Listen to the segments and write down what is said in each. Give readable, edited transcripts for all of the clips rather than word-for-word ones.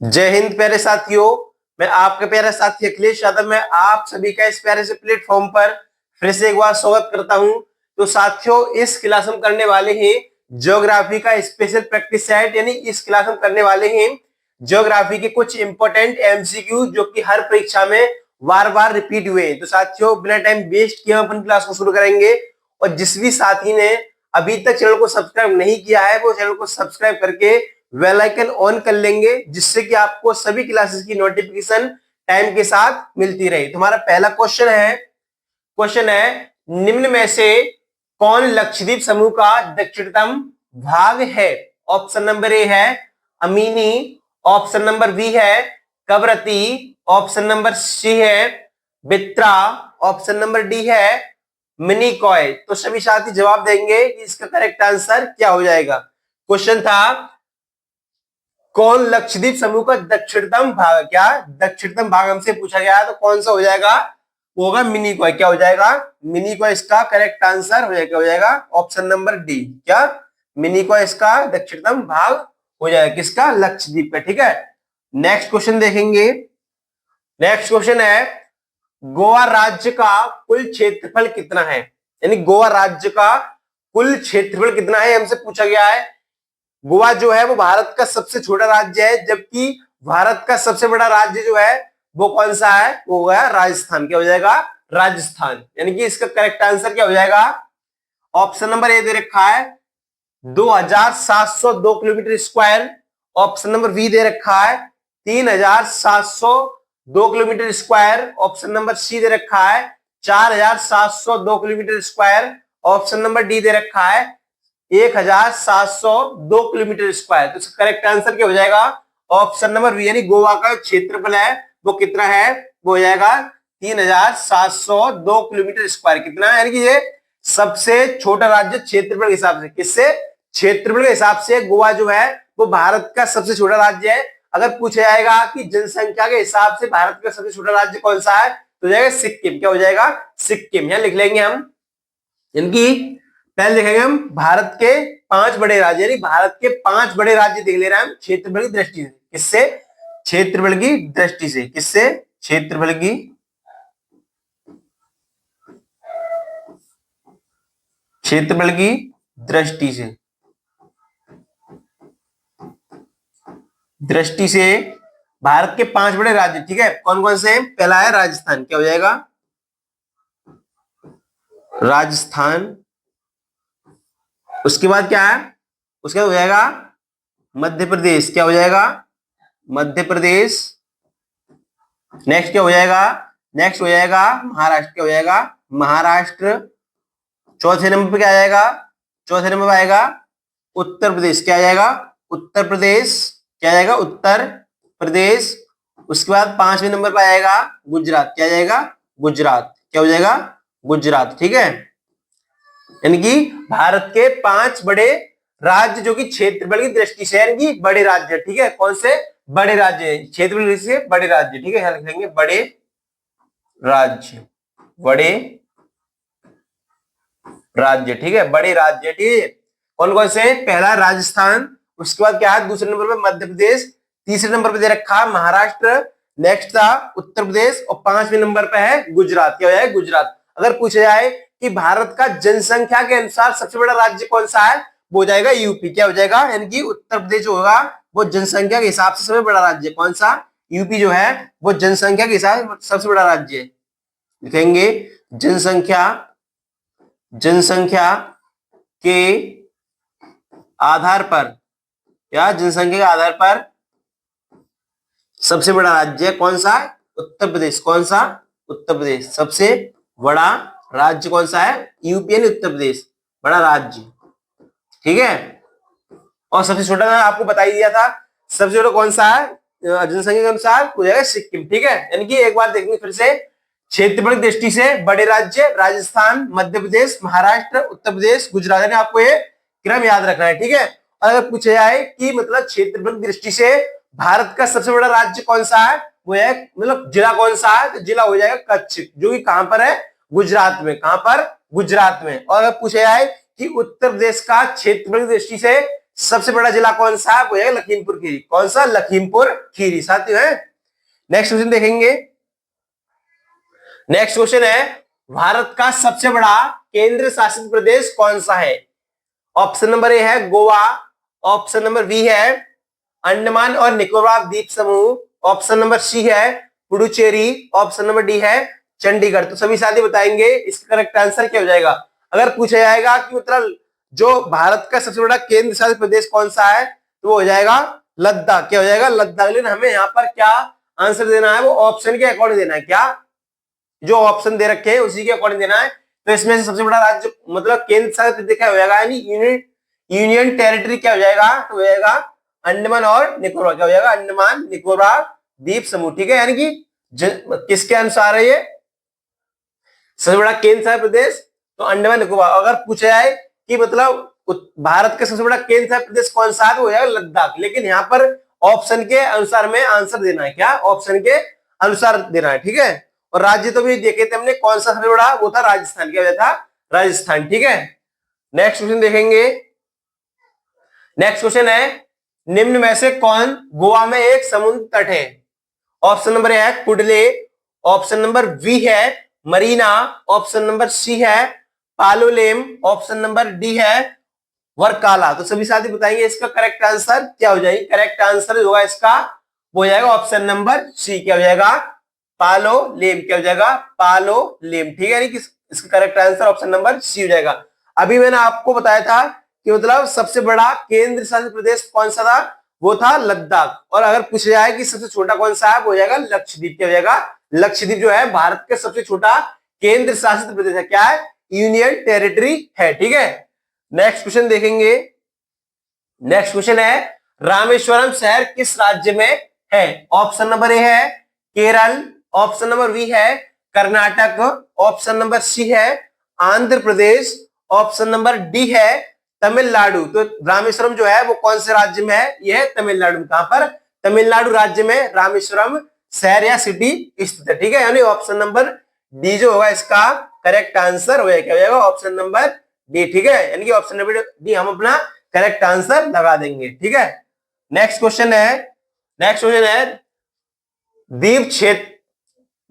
जय हिंद प्यारे साथियों। मैं आपका प्यारा साथी अखिलेश यादव। मैं आप सभी का इस प्यारे से प्लेटफॉर्म पर फिर से एक बार स्वागत करता हूं। तो साथियों, इस क्लास हम करने वाले हैं ज्योग्राफी का स्पेशल प्रैक्टिस सेट, यानी इस क्लास हम करने वाले हैं ज्योग्राफी के कुछ इंपॉर्टेंट एमसीक्यू जो कि हर परीक्षा में बार बार रिपीट हुए हैं। तो साथियों, बिना टाइम वेस्ट किए हम अपनी क्लास को शुरू करेंगे। और जिस भी साथी ने अभी तक चैनल को सब्सक्राइब नहीं किया है वो चैनल को सब्सक्राइब करके बेल आइकन ऑन कर लेंगे, जिससे कि आपको सभी क्लासेस की नोटिफिकेशन टाइम के साथ मिलती रहे। तुम्हारा पहला क्वेश्चन है निम्न में से कौन लक्षद्वीप समूह का दक्षिणतम भाग है? ऑप्शन नंबर ए है अमीनी, ऑप्शन नंबर बी है कवरती, ऑप्शन नंबर सी है बित्रा, ऑप्शन नंबर डी है मिनिकॉय। तो सभी साथी जवाब देंगे कि इसका करेक्ट आंसर क्या हो जाएगा। क्वेश्चन था कौन लक्षद्वीप समूह का दक्षिणतम भाग, क्या दक्षिणतम भाग हमसे पूछा गया है, तो कौन सा हो जाएगा? वो होगा मिनिकॉय। क्या हो जाएगा? मिनिकॉय इसका करेक्ट आंसर हो जाएगा। क्या हो जाएगा? Option number D. क्या मिनिकॉय इसका दक्षिणतम भाग हो जाएगा किसका? लक्षद्वीप का। ठीक है, नेक्स्ट क्वेश्चन देखेंगे। नेक्स्ट क्वेश्चन है गोवा राज्य का कुल क्षेत्रफल कितना है? यानी गोवा राज्य का कुल क्षेत्रफल कितना है हमसे पूछा गया है। गोवा जो है वो भारत का सबसे छोटा राज्य है, जबकि भारत का सबसे बड़ा राज्य जो है वो कौन सा है? वो हो गया राजस्थान। क्या हो जाएगा? राजस्थान। यानी कि इसका करेक्ट आंसर क्या हो जाएगा? ऑप्शन नंबर ए दे रखा है 2702 kilometre square, option number B दे रखा है 3702 kilometre square, option number C दे रखा है 4702 kilometre square, option number D दे रखा है 1702 किलोमीटर स्क्वायर। तो इसका करेक्ट आंसर क्या हो जाएगा? ऑप्शन नंबर बी, यानी गोवा का क्षेत्रफल है वो कितना है? वो हो जाएगा 3702 किलोमीटर स्क्वायर। कितना? यानी कि ये सबसे छोटा राज्य क्षेत्रफल के हिसाब से। किससे? क्षेत्रफल के हिसाब से गोवा जो है वो भारत का सबसे छोटा राज्य है। अगर पूछा जाएगा कि जनसंख्या के हिसाब से भारत का सबसे छोटा राज्य कौन सा है, तो हो जाएगा सिक्किम। क्या हो जाएगा? सिक्किम। यहां लिख लेंगे हम। इनकी पहले देखेंगे हम भारत के 5 बड़े राज्य, यानी भारत के 5 बड़े राज्य देख ले रहे हैं हम क्षेत्रफल की दृष्टि से। किससे? क्षेत्रफल की दृष्टि से। किससे? क्षेत्रफल की दृष्टि से। दृष्टि से भारत के 5 बड़े राज्य। ठीक है, कौन कौन से? पहला है राजस्थान। क्या हो जाएगा? राजस्थान। उसके बाद क्या है? उसके बाद हो जाएगा मध्य प्रदेश। क्या हो जाएगा? मध्य प्रदेश। नेक्स्ट क्या हो जाएगा? नेक्स्ट हो जाएगा महाराष्ट्र। क्या हो जाएगा? महाराष्ट्र। चौथे नंबर पे क्या आ जाएगा? चौथे नंबर पे आएगा उत्तर प्रदेश। क्या आ जाएगा? उत्तर प्रदेश। क्या आ जाएगा? उत्तर प्रदेश। उसके बाद 5वें नंबर पे आएगा गुजरात। क्या आ जाएगा? गुजरात। क्या हो जाएगा? गुजरात। ठीक है, यानी कि भारत के 5 बड़े राज्य जो कि क्षेत्रफल की दृष्टि से यानी कि बड़े राज्य। ठीक है, कौन से? बड़े राज्य, क्षेत्रफल की दृष्टि से बड़े राज्य। ठीक है, लिख लेंगे बड़े राज्य। बड़े राज्य। ठीक है, बड़े राज्य। ठीक है, कौन कौन से? पहला राजस्थान, उसके बाद क्या है? दूसरे नंबर पे मध्य प्रदेश, तीसरे नंबर पे दे रखा महाराष्ट्र, नेक्स्ट था उत्तर प्रदेश, और 5वें नंबर पे है गुजरात। क्या है? गुजरात। अगर पूछा जाए कि भारत का जनसंख्या के अनुसार सबसे बड़ा राज्य कौन सा है, वो हो जाएगा यूपी। क्या हो जाएगा? यानी कि उत्तर प्रदेश जो होगा वो जनसंख्या के हिसाब से सबसे बड़ा राज्य। कौन सा? यूपी जो है वो जनसंख्या के हिसाब से सबसे बड़ा राज्य है। लिखेंगे जनसंख्या के आधार पर, या जनसंख्या के आधार पर सबसे बड़ा राज्य कौन सा? उत्तर प्रदेश। कौन सा? उत्तर प्रदेश। सबसे बड़ा राज्य कौन सा है? यूपी यानी उत्तर प्रदेश, बड़ा राज्य। ठीक है, और सबसे छोटा आपको बता ही दिया था। सबसे छोटा कौन सा है जनसंख्या के अनुसार? हो जाएगा सिक्किम। ठीक है, यानी कि एक बार देखेंगे फिर से। क्षेत्रफल की दृष्टि से बड़े राज्य राजस्थान, मध्य प्रदेश, महाराष्ट्र, उत्तर प्रदेश, गुजरात। ने आपको ये क्रम याद रखना है। ठीक है, अगर पूछा जाए कि मतलब क्षेत्रफल की दृष्टि से भारत का सबसे बड़ा राज्य कौन सा है, वो है मतलब जिला कौन सा है, तो जिला हो जाएगा कच्छ, जो कि कहां पर है? गुजरात में। कहां पर? गुजरात में। और अगर पूछा जाए कि उत्तर प्रदेश का क्षेत्रफल की दृष्टि से सबसे बड़ा जिला कौन सा है? वो है लखीमपुर खीरी। कौन सा? लखीमपुर खीरी साथियों है। नेक्स्ट क्वेश्चन देखेंगे। नेक्स्ट क्वेश्चन है, भारत का सबसे बड़ा केंद्र शासित प्रदेश कौन सा है? ऑप्शन नंबर ए है गोवा, ऑप्शन नंबर बी है अंडमान और निकोबार द्वीप समूह, ऑप्शन नंबर सी है पुडुचेरी, ऑप्शन नंबर डी है चंडीगढ़। तो सभी साथी बताएंगे इसका करेक्ट आंसर क्या हो जाएगा। अगर पूछा जाएगा कि मतलब जो भारत का सबसे बड़ा केंद्र शासित प्रदेश कौन सा है, तो वो हो जाएगा लद्दाख। क्या हो जाएगा? लद्दाख। लेकिन हमें यहाँ पर क्या आंसर देना है? वो ऑप्शन के अकॉर्डिंग देना है। क्या? जो ऑप्शन दे रखे हैं उसी के अकॉर्डिंग देना है। तो इसमें से सबसे बड़ा राज्य मतलब केंद्र शासित प्रदेश क्या हो जाएगा, यानी यूनियन टेरिटरी क्या हो जाएगा? तो हो जाएगा अंडमान और निकोबार। क्या हो जाएगा? अंडमान निकोबार द्वीप समूह। ठीक है, यानी कि किसके अनुसार है ये सबसे बड़ा केंद्र शासित प्रदेश? तो अंडमान निकोबार। अगर पूछा जाए कि मतलब भारत का सबसे बड़ा केंद्र शासित प्रदेश कौन सा है, तो हो जाएगा लद्दाख। लेकिन यहाँ पर ऑप्शन के अनुसार में आंसर देना है। क्या? ऑप्शन के अनुसार देना है। ठीक है, और राज्य तो भी देखे थे हमने, कौन सा सबसे बड़ा? वो था राजस्थान। क्या था? राजस्थान। ठीक है, नेक्स्ट क्वेश्चन देखेंगे। नेक्स्ट क्वेश्चन है, निम्न में से कौन गोवा में एक समुद्र तट है? ऑप्शन नंबर ए है कुडले, ऑप्शन नंबर बी है मरीना, ऑप्शन नंबर सी है पालोलेम, ऑप्शन नंबर डी है वर्काला। तो सभी साथी बताएंगे इसका करेक्ट आंसर क्या हो जाएगा। करेक्ट आंसर होगा इसका वो हो जाएगा ऑप्शन नंबर सी। क्या हो जाएगा? पालोलेम। क्या हो जाएगा? पालोलेम। ठीक है, यानी कि इसका correct answer option number C हो जाएगा। अभी मैंने आपको बताया था कि मतलब सबसे बड़ा केंद्र शासित प्रदेश कौन सा था? वो था लद्दाख। और अगर पूछा जाए कि सबसे छोटा कौन सा है, वो हो जाएगा लक्षद्वीप। क्या हो जाएगा? लक्षद्वीप जो है भारत का सबसे छोटा केंद्र शासित प्रदेश है। क्या है? यूनियन टेरिटरी है। ठीक है, नेक्स्ट क्वेश्चन देखेंगे। नेक्स्ट क्वेश्चन है, रामेश्वरम शहर किस राज्य में है? ऑप्शन नंबर ए है केरल, ऑप्शन नंबर बी है कर्नाटक, ऑप्शन नंबर सी है Andhra Pradesh, option number D है तमिलनाडु। तो रामेश्वरम जो है वो कौन से राज्य में है? यह है तमिलनाडु। कहां पर? तमिलनाडु राज्य में रामेश्वरम शहर या सिटी स्थित है। ठीक है, यानी ऑप्शन नंबर डी जो होगा इसका करेक्ट आंसर हो जाएगा। क्या हो जाएगा? Option number D. ठीक है, यानी कि ऑप्शन नंबर डी हम अपना करेक्ट आंसर लगा देंगे। ठीक है, नेक्स्ट क्वेश्चन है। नेक्स्ट क्वेश्चन है,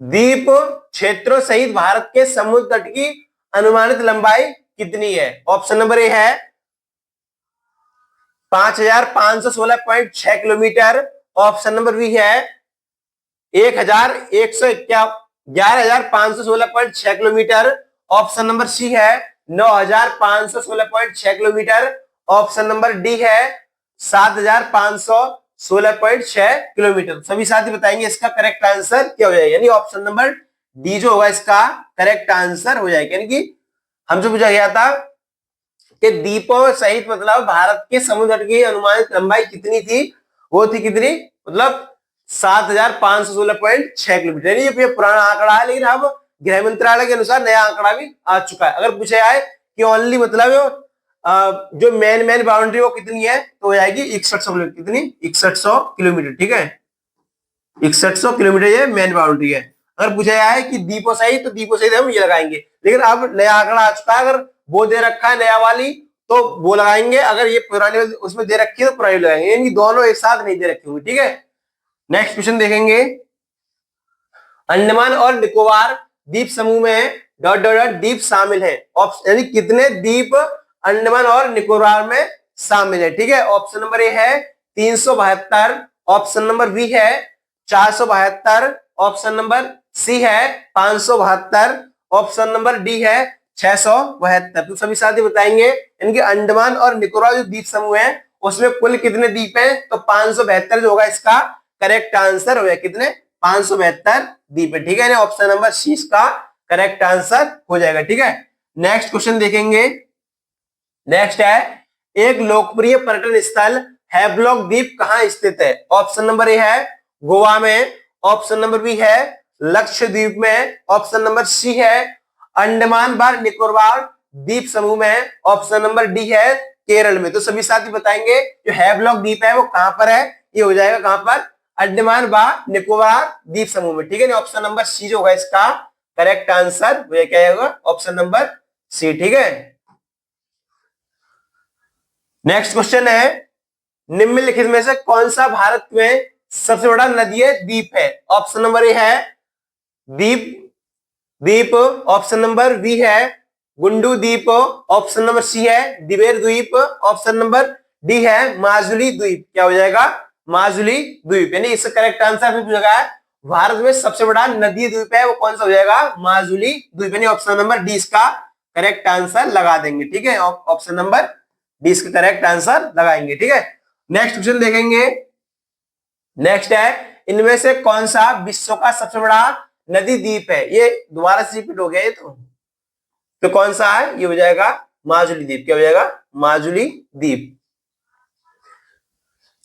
द्वीप क्षेत्रों सहित भारत के समुद्र तट की अनुमानित लंबाई कितनी है? ऑप्शन नंबर ए है 5516.6 किलोमीटर, ऑप्शन नंबर बी है 11,516.6 किलोमीटर, ऑप्शन नंबर सी है 9,516.6 किलोमीटर, ऑप्शन नंबर डी है 7,516.6 किलोमीटर। सभी साथी बताएंगे इसका करेक्ट आंसर क्या हो जाएगा। यानी ऑप्शन नंबर डी जो होगा इसका करेक्ट आंसर हो जाएगा। यानी कि हमसे पूछा गया था कि द्वीपों सहित मतलब भारत के समुद्र तट की अनुमानित लंबाई कितनी थी? वो थी कितनी? मतलब 7,516.6 किलोमीटर। ये पुराना आंकड़ा है, लेकिन अब गृह मंत्रालय के अनुसार नया आंकड़ा भी आ चुका है। अगर पूछा जाए कि ओनली मतलब जो मेन बाउंड्री वो कितनी है, तो हो जाएगी 6100 किलोमीटर। कितनी? 6100 किलोमीटर। ठीक है, 6100 किलोमीटर ये मेन बाउंड्री है। अगर पूछा जाए कि द्वीपों सहित, तो द्वीपों सहित हम ये लगाएंगे। लेकिन अब नया आंकड़ा आ चुका है, अगर वो दे रखा है नया वाली तो वो लगाएंगे, अगर ये पुरानी उसमें दे रखी है तो पुरानी लगाएंगे। यानी दोनों एक साथ नहीं दे रखी होंगी। ठीक है, नेक्स्ट क्वेश्चन देखेंगे। अंडमान और निकोबार द्वीप समूह में डॉट डॉट डॉट द्वीप शामिल है। यानी कितने द्वीप अंडमान और निकोबार में शामिल है? ठीक है, ऑप्शन नंबर ए है 372, ऑप्शन नंबर बी है 472, ऑप्शन नंबर सी है 572, ऑप्शन नंबर डी है 672। तो सभी साथी बताएंगे इनके अंडमान और निकोबार जो द्वीप समूह है उसमें कुल कितने द्वीप हैं? तो 572 जो होगा इसका करेक्ट आंसर हो जाएगा। कितने? 572 द्वीप है। ठीक है, ऑप्शन नंबर सी इसका करेक्ट आंसर हो जाएगा। ठीक है, नेक्स्ट क्वेश्चन देखेंगे। नेक्स्ट है, एक लोकप्रिय पर्यटन स्थल हैवलॉक द्वीप कहां स्थित है? ऑप्शन नंबर ए है गोवा में, ऑप्शन नंबर बी है लक्षद्वीप में, ऑप्शन नंबर सी है अंडमान व निकोबार द्वीप समूह में, ऑप्शन नंबर डी है केरल में। तो सभी साथी बताएंगे जो हैवलॉक द्वीप है वो कहां पर है? ये हो जाएगा कहां पर? अंडमान व निकोबार द्वीप समूह में। ठीक है, ऑप्शन नंबर सी जो होगा इसका करेक्ट आंसर वो क्या होगा? Option number C. ठीक है, नेक्स्ट क्वेश्चन है, निम्नलिखित में से कौन सा भारत में सबसे बड़ा नदीय द्वीप है? ऑप्शन नंबर ए है द्वीप द्वीप, ऑप्शन नंबर बी है गुंडू द्वीप, ऑप्शन नंबर सी है दिवेर द्वीप, ऑप्शन नंबर डी है माजुली द्वीप। क्या हो जाएगा? माजुली द्वीप। यानी इसका करेक्ट आंसर पूछा गया है भारत में सबसे बड़ा नदी द्वीप है वो कौन सा हो जाएगा? माजुली द्वीप। यानी ऑप्शन नंबर डी इसका करेक्ट आंसर लगा देंगे। ठीक है, ऑप्शन नंबर डी इसका करेक्ट आंसर लगाएंगे। ठीक है, नेक्स्ट क्वेश्चन देखेंगे। नेक्स्ट है, इनमें से कौन सा विश्व का सबसे बड़ा नदी द्वीप है? ये दोबारा से रिपीट हो गया ये तो कौन सा है? ये हो जाएगा माजुली द्वीप। क्या हो जाएगा? माजुली द्वीप।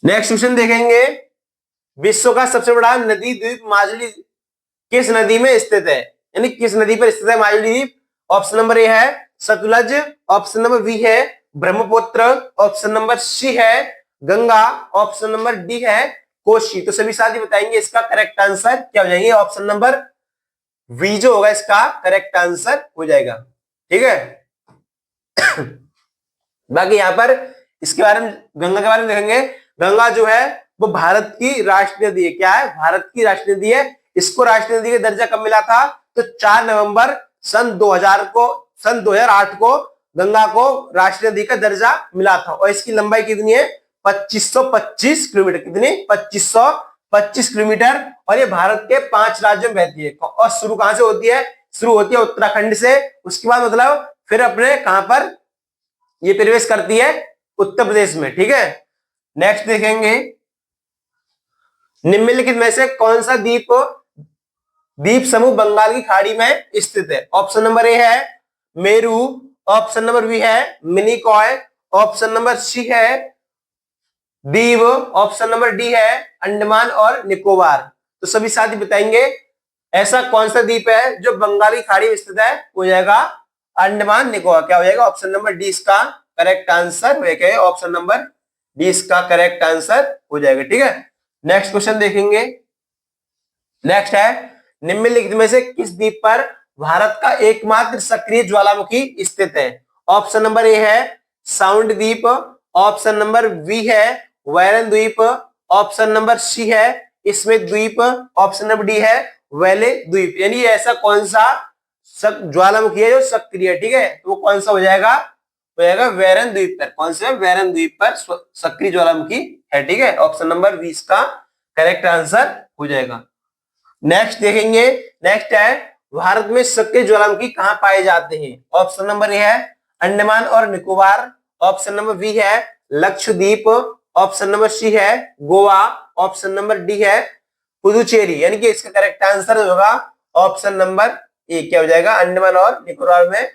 नेक्स्ट क्वेश्चन देखेंगे, विश्व का सबसे बड़ा नदी द्वीप माजुली किस नदी में स्थित है? यानी किस नदी पर स्थित है माजुली द्वीप? ऑप्शन नंबर ए है सतलज, ऑप्शन नंबर बी है ब्रह्मपुत्र, ऑप्शन नंबर सी है गंगा, ऑप्शन नंबर डी है कोशी। तो सभी साथी बताएंगे इसका करेक्ट आंसर क्या हो जाएंगे? ऑप्शन नंबर वी जो होगा इसका करेक्ट आंसर हो जाएगा। ठीक है बाकी यहां पर इसके बारे में, गंगा के बारे में देखेंगे। गंगा जो है वो भारत की राष्ट्रीय नदी है। क्या है? भारत की राष्ट्रीय नदी है। इसको राष्ट्रीय नदी का दर्जा कब मिला था? तो 4 नवंबर सन 2008 को गंगा को राष्ट्रीय नदी का दर्जा मिला था। और इसकी लंबाई कितनी है? 2525 किलोमीटर। कितनी? 2525 किलोमीटर। और ये भारत के 5 राज्यों में बहती है। और शुरू कहां से होती है? शुरू होती है उत्तराखंड से। उसके बाद मतलब फिर अपने कहां पर ये प्रवेश करती है? उत्तर प्रदेश में। ठीक है, नेक्स्ट देखेंगे, निम्नलिखित में से कौन सा द्वीप समूह बंगाल की खाड़ी में स्थित है? ऑप्शन नंबर ए है मेरू, ऑप्शन नंबर बी है मिनिकॉय, ऑप्शन नंबर सी है दीव, ऑप्शन नंबर डी है अंडमान और निकोबार। तो सभी साथी बताएंगे ऐसा कौन सा द्वीप है जो बंगाल की खाड़ी में स्थित है? हो जाएगा अंडमान निकोबार। क्या हो जाएगा? ऑप्शन नंबर डी इसका करेक्ट आंसर हो जाएगा। ऑप्शन नंबर डी इसका करेक्ट आंसर हो जाएगा। ठीक है, नेक्स्ट क्वेश्चन देखेंगे। नेक्स्ट है, निम्नलिखित में से किस द्वीप पर भारत का एकमात्र सक्रिय ज्वालामुखी स्थित है? ऑप्शन नंबर ए है साउंड द्वीप, ऑप्शन नंबर बी है वैरन द्वीप, ऑप्शन नंबर सी है इसमें द्वीप, ऑप्शन नंबर डी है वेले द्वीप। यानी ऐसा कौन सा ज्वालामुखी है जो सक्रिय है? ठीक है, तो वो कौन सा हो जाएगा? हो जाएगा वैरन द्वीप पर। कौन सा? वैरन द्वीप पर सक्रिय ज्वालामुखी है। ठीक है, ऑप्शन नंबर 20 का करेक्ट आंसर हो जाएगा। नेक्स्ट देखेंगे। नेक्स्ट है, भारत में सक्रिय ज्वालामुखी कहां पाए जाते हैं? ऑप्शन नंबर ए है अंडमान और निकोबार, ऑप्शन नंबर बी है लक्षद्वीप, ऑप्शन नंबर सी है गोवा, ऑप्शन नंबर डी है पुदुचेरी। यानी कि इसका करेक्ट आंसर होगा ऑप्शन नंबर ए। क्या हो जाएगा? अंडमान और निकोबार में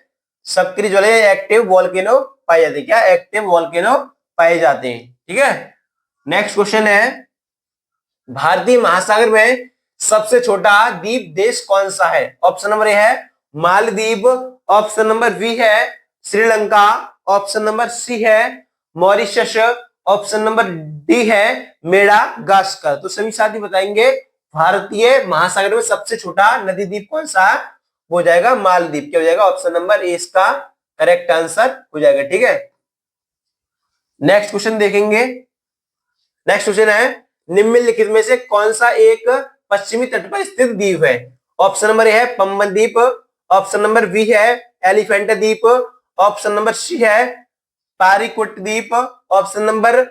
सक्रिय ज्वाला एक्टिव वॉल्केनो पाए जाते हैं। क्या? एक्टिव वॉल्केनो पाए जाते हैं। ठीक है, नेक्स्ट क्वेश्चन है, भारतीय महासागर में सबसे छोटा द्वीप देश कौन सा है? ऑप्शन नंबर ए है मालदीव, ऑप्शन नंबर बी है श्रीलंका, ऑप्शन नंबर सी है मॉरिशस, ऑप्शन नंबर डी है मेडागास्कर। तो सभी साथी बताएंगे भारतीय महासागर में सबसे छोटा नदी द्वीप कौन सा है? हो जाएगा मालदीव। क्या हो जाएगा? ऑप्शन नंबर ए इसका करेक्ट आंसर हो जाएगा। ठीक है, नेक्स्ट क्वेश्चन देखेंगे। नेक्स्ट क्वेश्चन है, निम्नलिखित में से कौन सा एक पश्चिमी तट पर स्थित द्वीप है? ऑप्शन नंबर ए है पंबन द्वीप, ऑप्शन नंबर बी है एलिफेंटा द्वीप, ऑप्शन नंबर सी है पारीकोट द्वीप, ऑप्शन नंबर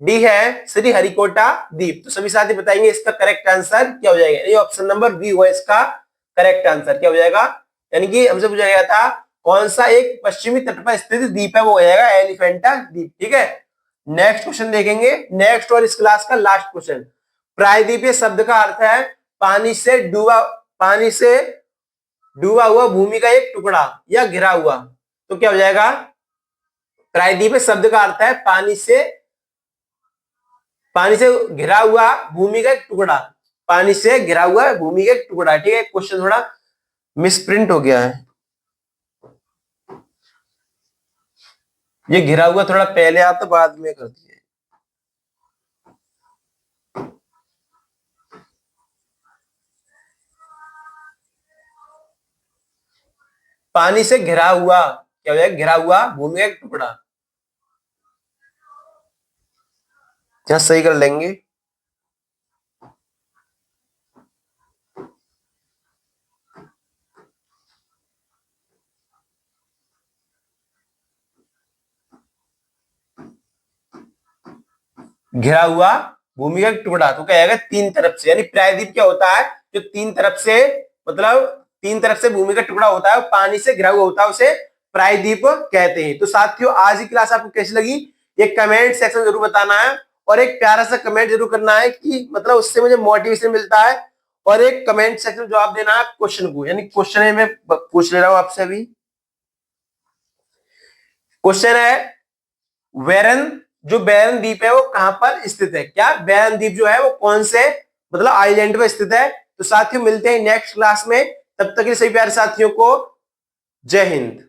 डी है श्री हरिकोटा द्वीप। तो सभी साथी बताएंगे इसका करेक्ट आंसर क्या हो जाएगा? ये ऑप्शन नंबर बी हुआ इसका करेक्ट आंसर। क्या हो जाएगा? यानी कि हमसे पूछा गया था कौन सा एक पश्चिमी तट पर स्थित द्वीप है, वो हो जाएगा एलिफेंटा द्वीप। ठीक है, नेक्स्ट क्वेश्चन देखेंगे। नेक्स्ट और इस क्लास का लास्ट क्वेश्चन, प्रायद्वीपीय शब्द का अर्थ है पानी से डूबा हुआ भूमि का एक टुकड़ा या घिरा हुआ। तो क्या हो जाएगा? प्रायद्वीपीय शब्द का अर्थ है पानी से घिरा हुआ भूमि का एक टुकड़ा। पानी से घिरा हुआ भूमि का एक टुकड़ा। ठीक है, क्वेश्चन थोड़ा मिसप्रिंट हो गया है। ये घिरा हुआ थोड़ा पहले आता बाद में कर दिया। पानी से घिरा हुआ क्या हो जाएगा? घिरा हुआ भूमि का एक टुकड़ा। यहाँ सही कर लेंगे। घिरा हुआ भूमि का टुकड़ा, तो क्या आएगा तीन तरफ से, यानी प्रायद्वीप क्या होता है, जो तीन तरफ से, मतलब तीन तरफ से भूमि का टुकड़ा होता है, पानी से घिरा हुआ होता है, उसे प्रायद्वीप कहते हैं। तो साथियों आज की क्लास आपको कैसी लगी, एक कमेंट सेक्शन जरूर बताना है, और एक प्यारा सा कमेंट जरूर करना है कि मतलब उससे मुझे मोटिवेशन मिलता है। और एक कमेंट सेक्शन में जवाब देना है क्वेश्चन को, यानी क्वेश्चन है, मैं पूछ ले रहा हूं आपसे अभी। क्वेश्चन है वेरन, जो बैरन द्वीप है वो कहां पर स्थित है, क्या बैरन द्वीप जो है वो कौन से मतलब आइलैंड पर स्थित है। तो साथियों मिलते हैं नेक्स्ट क्लास में, तब तक के सभी प्यारे साथियों को जय हिंद।